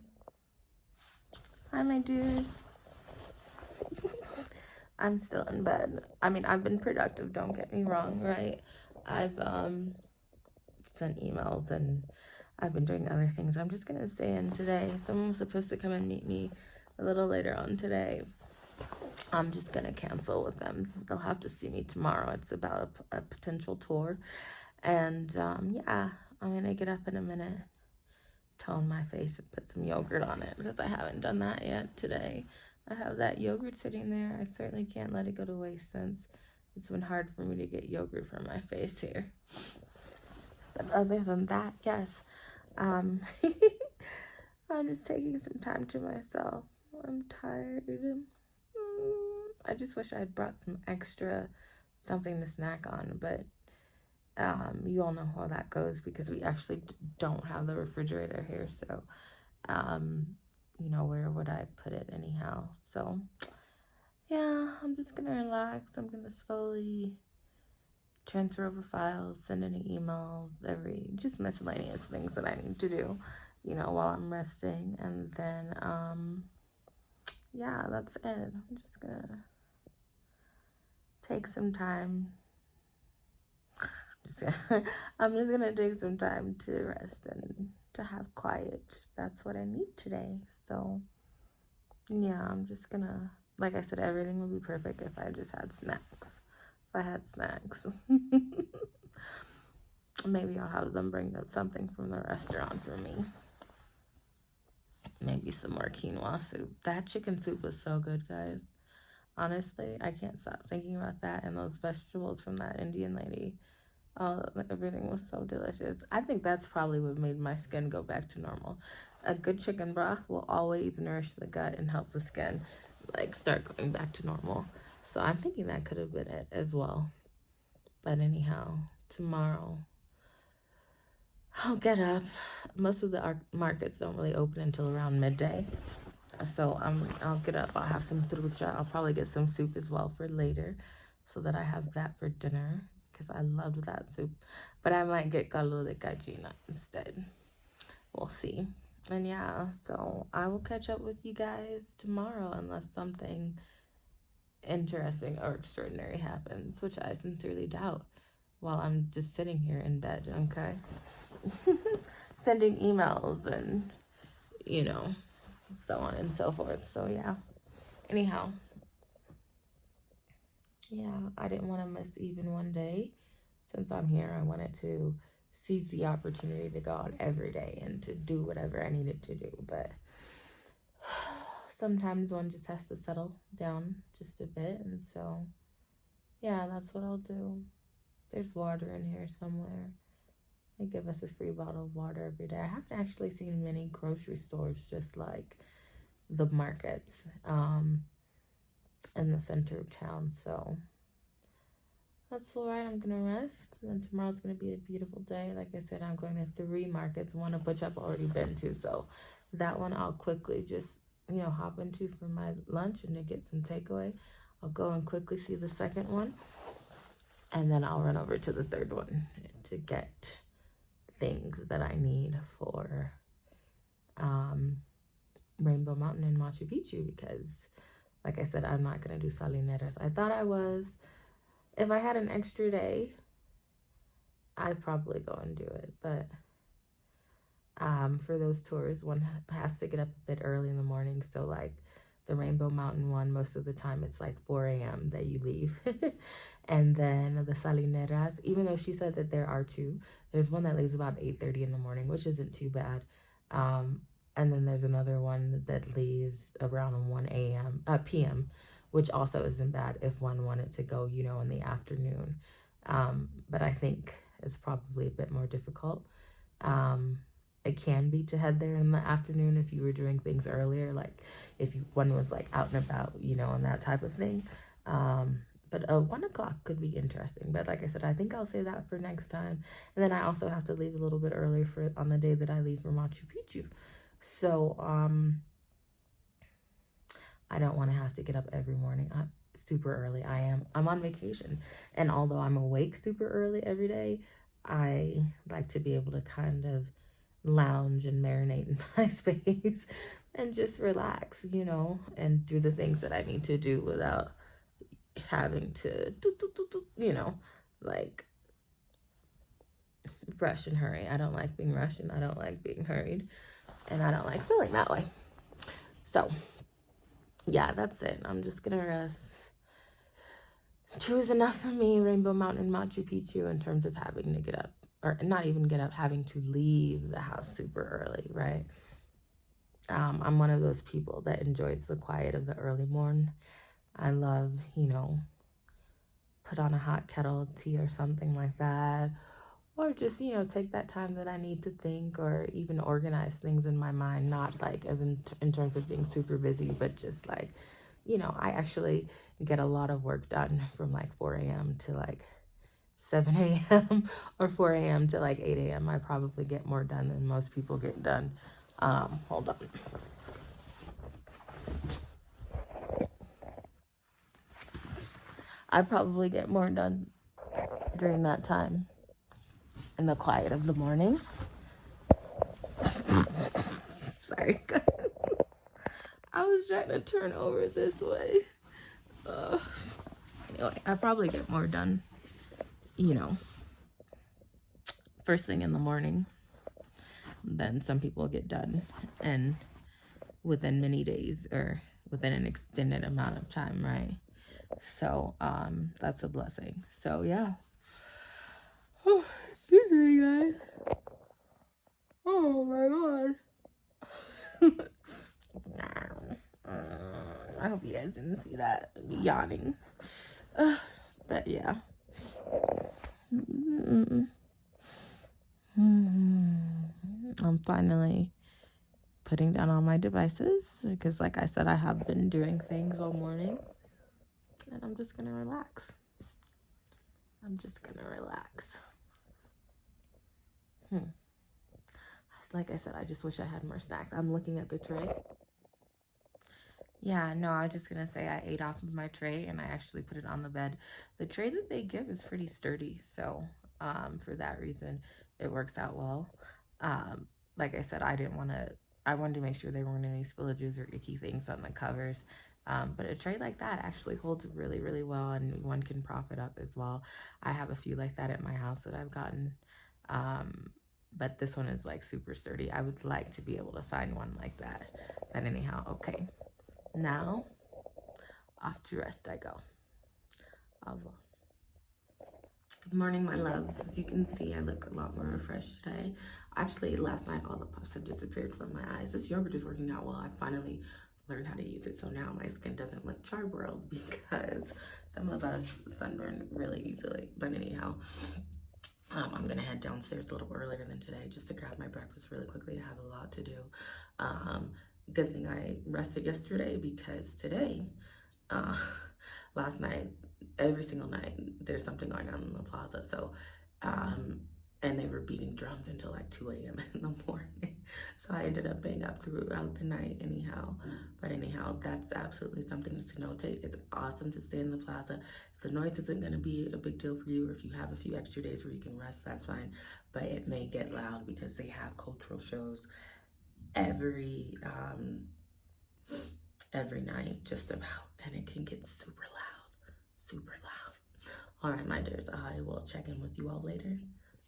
Hi, my dears. I'm still in bed. I mean, I've been productive, don't get me wrong, right? I've sent emails, and I've been doing other things. I'm just gonna stay in today. Someone was supposed to come and meet me a little later on today. I'm just gonna cancel with them. They'll have to see me tomorrow. It's about a potential tour. And yeah, I'm gonna get up in a minute, tone my face, and put some yogurt on it, because I haven't done that yet today. I have that yogurt sitting there. I certainly can't let it go to waste, since it's been hard for me to get yogurt for my face here. But other than that, yes, I'm just taking some time to myself. I'm tired. I just wish I had brought some extra something to snack on, but you all know how that goes, because we actually don't have the refrigerator here. So, you know, where would I put it anyhow? So, yeah, I'm just gonna relax. I'm gonna slowly transfer over files, send any emails, just miscellaneous things that I need to do, you know, while I'm resting. And then, yeah, that's it. I'm just gonna take some time. I'm just gonna take some time to rest and to have quiet. That's what I need today. So, yeah, I'm just gonna, like I said, everything would be perfect if I just had snacks. If I had snacks. Maybe I'll have them bring up something from the restaurant for me. Maybe some more quinoa soup. That chicken soup was so good, guys. Honestly, I can't stop thinking about that, and those vegetables from that Indian lady. Oh, everything was so delicious. I think that's probably what made my skin go back to normal. A good chicken broth will always nourish the gut and help the skin like start going back to normal. So I'm thinking that could have been it as well. But anyhow, tomorrow I'll get up. Most of the markets don't really open until around midday. So I'll get up. I'll have some trucha. I'll probably get some soup as well for later, so that I have that for dinner, because I loved that soup. But I might get caldo de gallina instead. We'll see. And yeah, so I will catch up with you guys tomorrow unless something interesting or extraordinary happens, which I sincerely doubt, while I'm just sitting here in bed, okay? Sending emails and, you know, so on and so forth. So yeah. Anyhow, yeah, I didn't want to miss even one day. Since I'm here, I wanted to seize the opportunity to go out every day and to do whatever I needed to do. But sometimes one just has to settle down just a bit. And so, yeah, that's what I'll do. There's water in here somewhere. They give us a free bottle of water every day. I haven't actually seen many grocery stores just like the markets in the center of town. So that's all right. I'm gonna rest. And then tomorrow's gonna be a beautiful day. Like I said, I'm going to 3 markets, one of which I've already been to. So that one I'll quickly just, hop into for my lunch and to get some takeaway. I'll go and quickly see the second one. And then I'll run over to the third one to get things that I need for Rainbow Mountain and Machu Picchu, because like I said, I'm not gonna do Salineras. I thought I was. If I had an extra day, I'd probably go and do it. But for those tours, one has to get up a bit early in the morning. So like the Rainbow Mountain one, most of the time it's like 4 a.m. that you leave. And then the Salineras, even though she said that there are 2, there's one that leaves about 8:30 in the morning, which isn't too bad. And then there's another one that leaves around 1 p.m., which also isn't bad if one wanted to go, in the afternoon. But I think it's probably a bit more difficult. It can be to head there in the afternoon if you were doing things earlier, like if one was like out and about, and that type of thing. But 1 o'clock could be interesting. But like I said, I think I'll say that for next time. And then I also have to leave a little bit earlier on the day that I leave for Machu Picchu. So I don't want to have to get up every morning super early. I'm on vacation. And although I'm awake super early every day, I like to be able to kind of lounge and marinate in my space and just relax, and do the things that I need to do without having to, like rush and hurry. I don't like being rushed and I don't like being hurried. And I don't like feeling that way. So, yeah, that's it. I'm just gonna rest. 2 is enough for me, Rainbow Mountain and Machu Picchu, in terms of having to get up, or not even get up, having to leave the house super early, right? I'm one of those people that enjoys the quiet of the early morn. I love, put on a hot kettle of tea or something like that. Or just, take that time that I need to think or even organize things in my mind. Not like as in terms of being super busy, but just like, I actually get a lot of work done from like 4 a.m. to like 7 a.m. or 4 a.m. to like 8 a.m. I probably get more done than most people get done. Hold on. I probably get more done during that time in the quiet of the morning. Sorry. I was trying to turn over this way. Anyway, I probably get more done, first thing in the morning than some people get done, and within many days or within an extended amount of time, right? So that's a blessing. So yeah. Oh, excuse me, guys. Oh my god. I hope you guys didn't see that. I'm yawning. But yeah. I'm finally putting down all my devices because, like I said, I have been doing things all morning. And I'm just gonna relax. Like I said, I just wish I had more snacks. I'm looking at the tray. Yeah, no, I was just gonna say I ate off of my tray and I actually put it on the bed. The tray that they give is pretty sturdy, so for that reason, it works out well. Um, like I said, I wanted to make sure there weren't any spillages or icky things on the covers. But a tray like that actually holds really, really well, and one can prop it up as well. I have a few like that at my house that I've gotten. But this one is like super sturdy. I would like to be able to find one like that. But anyhow, okay. Now, off to rest I go. Au revoir. Good morning, my loves. As you can see, I look a lot more refreshed today. Actually, last night, all the puffs had disappeared from my eyes. This yogurt is working out well. I finally learned how to use it, so now my skin doesn't look charbroiled because some of us sunburn really easily. But anyhow, I'm gonna head downstairs a little earlier than today just to grab my breakfast really quickly. I have a lot to do. Good thing I rested yesterday because today, last night, every single night, there's something going on in the plaza. So, and they were beating drums until like 2 a.m. in the morning. So I ended up being up throughout the night anyhow. But anyhow, that's absolutely something to notate. It's awesome to stay in the plaza. If the noise isn't going to be a big deal for you, or if you have a few extra days where you can rest, that's fine. But it may get loud because they have cultural shows every night just about, and it can get super loud. All right, my dears, I will check in with you all later,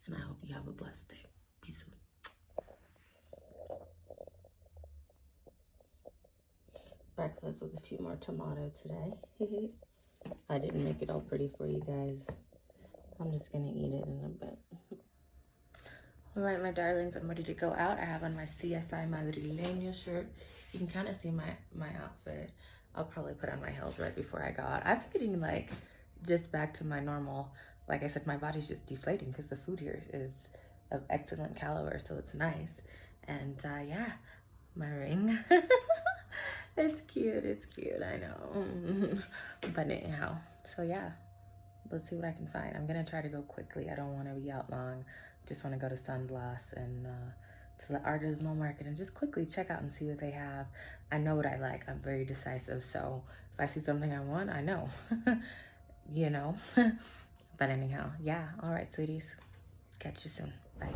and I hope you have a blessed day. Peace. Breakfast with a few more tomato today. I didn't make it all pretty for you guys. I'm just gonna eat it in a bit. All right, my darlings, I'm ready to go out. I have on my CSI Madrileña shirt. You can kind of see my outfit. I'll probably put on my heels right before I go out. I'm getting like just back to my normal. Like I said, my body's just deflating because the food here is of excellent caliber, so it's nice. And yeah, my ring. It's cute, I know. But anyhow, so yeah, let's see what I can find. I'm gonna try to go quickly. I don't want to be out long. Just want to go to Sunglass and to the artisanal market and just quickly check out and see what they have. I know what I like. I'm very decisive, so if I see something I want, I know. You know. But anyhow, yeah. All right, sweeties. Catch you soon. Bye.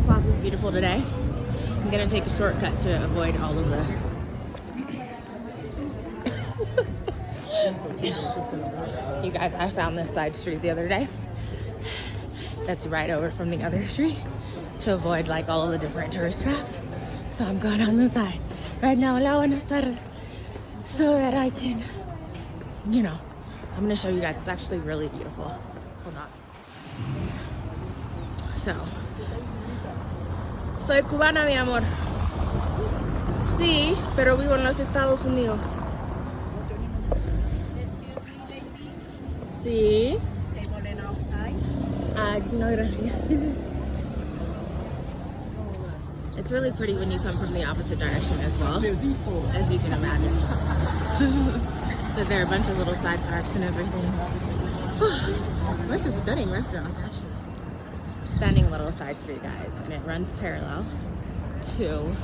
Plaza is beautiful today. I'm gonna take a shortcut to avoid all of the You guys, I found this side street the other day that's right over from the other street to avoid like all of the different tourist traps. So I'm going on the side right now, hola, buenas tardes, so that I can, you know, I'm gonna show you guys. It's actually really beautiful. Hold on. So, soy cubana, mi amor. Sí, pero vivo en los Estados Unidos. Sí. No, gracias. It's really pretty when you come from the opposite direction as well, as you can imagine. But there are a bunch of little side parks and everything. Bunch of stunning restaurants, actually. Stunning little side street, guys, and it runs parallel to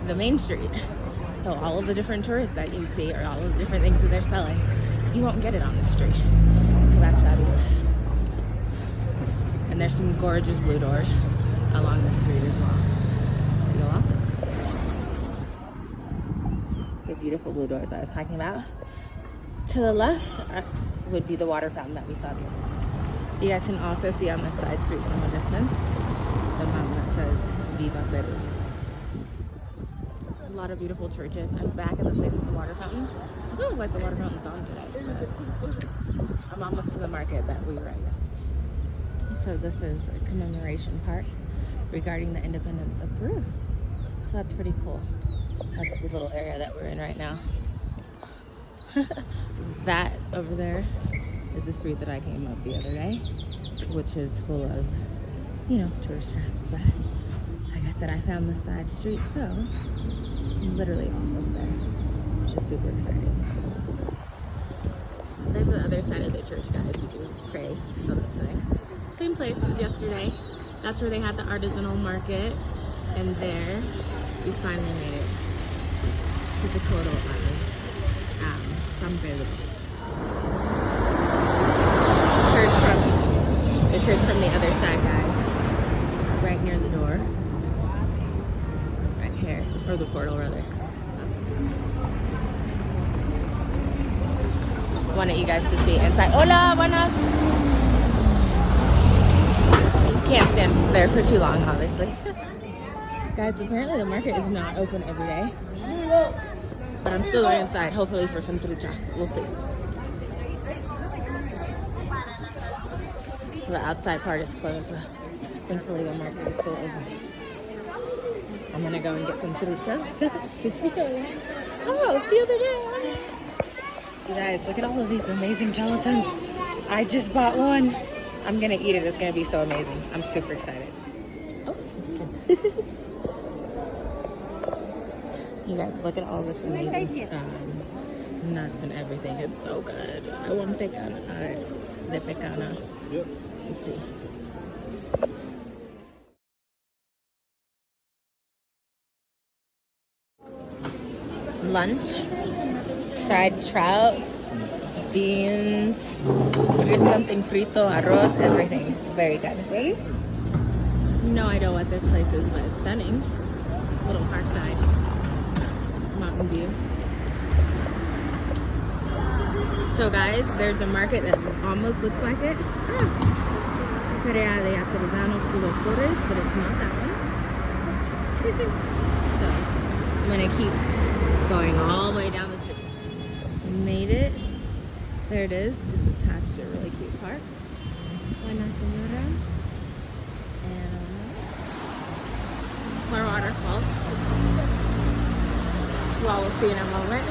the main street. So all of the different tourists that you see, or all of the different things that they're selling, you won't get it on the street. So that's fabulous. And there's some gorgeous blue doors along the street as well. You'll also see the beautiful blue doors I was talking about. To the left would be the water fountain that we saw there. You guys can also see on the side street from a distance the mountain that says Viva Peru. A lot of beautiful churches, and back at the place with the water fountain. It doesn't look like the water fountain's on today. I'm almost to the market that we were at yesterday. So this is a commemoration part regarding the independence of Peru. So that's pretty cool. That's the little area that we're in right now. That over there is the street that I came up the other day, which is full of, you know, tourist traps. But like I said, I found this side street, so I'm literally almost there, which is super exciting. There's the other side of the church, guys. You can pray, so that's nice. Same place as yesterday. That's where they had the artisanal market. And there, we finally made it to the total of San Pedro. The church from the other side, guys. Right near the door. Right here. Or the portal, rather. Wanted you guys to see inside. Hola, buenas! Can't stand there for too long, obviously. Guys, apparently the market is not open every day. But I'm still going inside, hopefully for some trucha. We'll see. So the outside part is closed. Thankfully the market is still open. I'm gonna go and get some trucha. Oh, the other day. You guys, look at all of these amazing gelatins. I just bought one. I'm gonna eat it. It's gonna be so amazing. I'm super excited. Oh, you guys, look at all this amazing nuts and everything. It's so good. I want pecana. The pecana. Yep. Let's see. Lunch. Fried trout, beans, something frito, arroz, everything. Very good. Ready? No idea what this place is, but it's stunning. Little parkside mountain view. So guys, there's a market that almost looks like it. Feria de Artesanos Productores, but it's not that one. So I'm gonna keep going all the way down the street. Made it. There it is. It's attached to a really cute park. Buena Senora. And more waterfalls. Well, we'll see in a moment.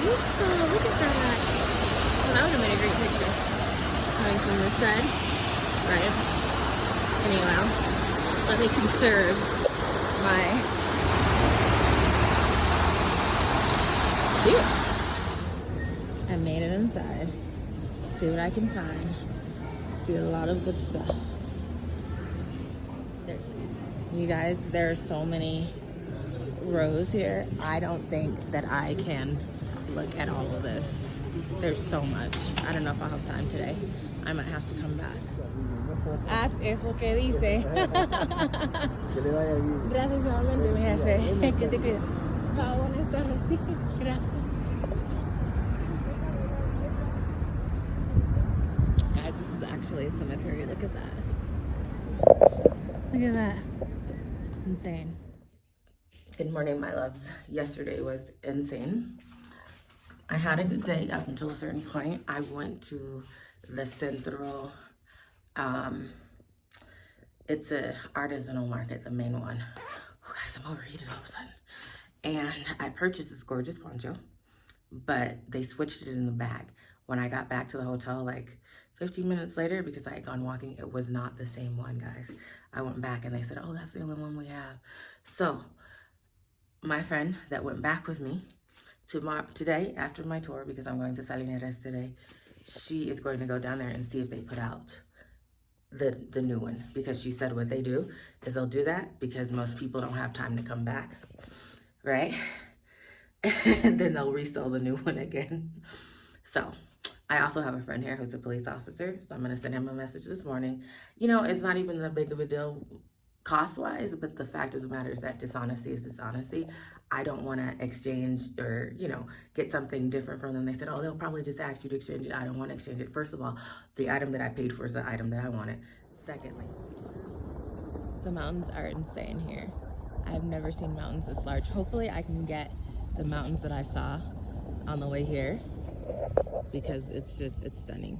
Beautiful. Look at that. Well, that would have made a great picture. Coming from this side. Right. Anyway, let me conserve my view. I made it inside. See what I can find. See a lot of good stuff. There. You guys, there are so many rows here. I don't think that I can look at all of this. There's so much. I don't know if I'll have time today. I might have to come back. Haz eso que dice. Gracias nuevamente, mi jefe. Que te cuide. Buenas tardes. Gracias. Guys, this is actually a cemetery. Look at that. Look at that. Insane. Good morning, my loves. Yesterday was insane. I had a good day up until a certain point. I went to the Centro. It's a artisanal market, the main one. Oh, guys, I'm overheated all of a sudden. And I purchased this gorgeous poncho, but they switched it in the bag. When I got back to the hotel, like 15 minutes later, because I had gone walking, it was not the same one, guys. I went back and they said, oh, that's the only one we have. So my friend that went back with me today after my tour, because I'm going to Salineras today, she is going to go down there and see if they put out the new one, because she said what they do is they'll do that because most people don't have time to come back, right? And then they'll resell the new one again. So I also have a friend here who's a police officer, so I'm going to send him a message this morning. You know, it's not even that big of a deal cost-wise, but the fact of the matter is that dishonesty is dishonesty. I don't want to exchange or, you know, get something different from them. They said, oh, they'll probably just ask you to exchange it. I don't want to exchange it. First of all, the item that I paid for is the item that I wanted. Secondly, the mountains are insane here. I've never seen mountains this large. Hopefully I can get the mountains that I saw on the way here, because it's stunning.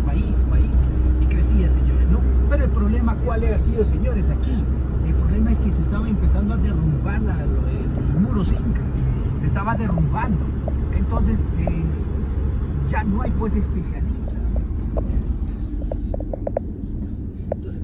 Maíz, y crecía, señores, ¿no? Pero el problema, ¿cuál ha sido, señores, aquí? El problema es que se estaba empezando a derrumbar el muros incas, se estaba derrumbando, entonces ya no hay pues especialistas. Entonces,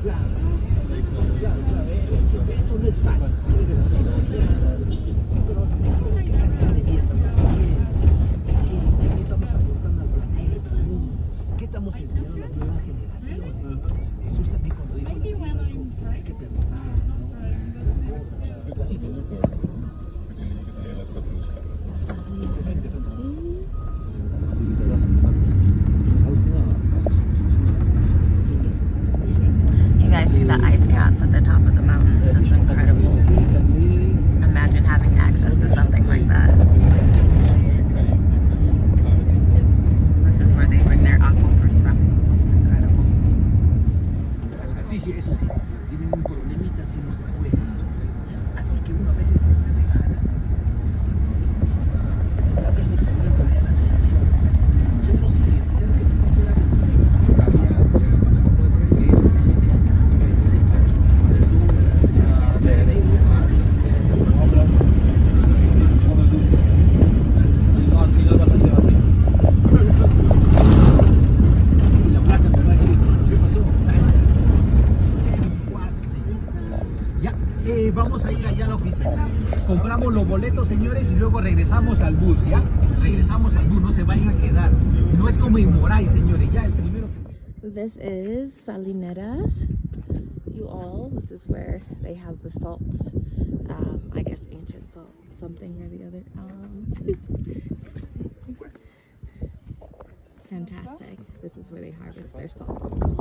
Claro, claro, claro, eso no es fácil. Siempre vamos a ver qué calidad de vida estamos teniendo, qué estamos aportando al planeta, al mundo, qué estamos enseñando a las nuevas generaciones. Jesús también cuando dijo la Biblia, dijo, hay que perdonar, ¿no? Esas cosas, ¿no? Así que no. Que salir a las 4 de los carros. You guys see the ice caps at the top of the mountains. It's incredible. Imagine having access to something like that. This is where they bring their aquifers from. It's incredible. Sí, sí, eso sí. Tienen un problemita si no se puede. Así que uno a veces no me gana. Nosotros sí, tenemos que hacer algo cambiar. O sea, más no puede creer que si no, al final vas a ser así. Sí, la plata me va a decir, ¿qué pasó? Ya, vamos a ir allá a la oficina, compramos los boletos, señores, y luego regresamos al bus, ¿ya? Regresamos al bus, no se vayan a quedar. No es como en Moray, señores, ya el primero que... This is Salineras. You all, this is where they have the salt. I guess ancient salt, something or the other. It's fantastic. This is where they harvest their salt.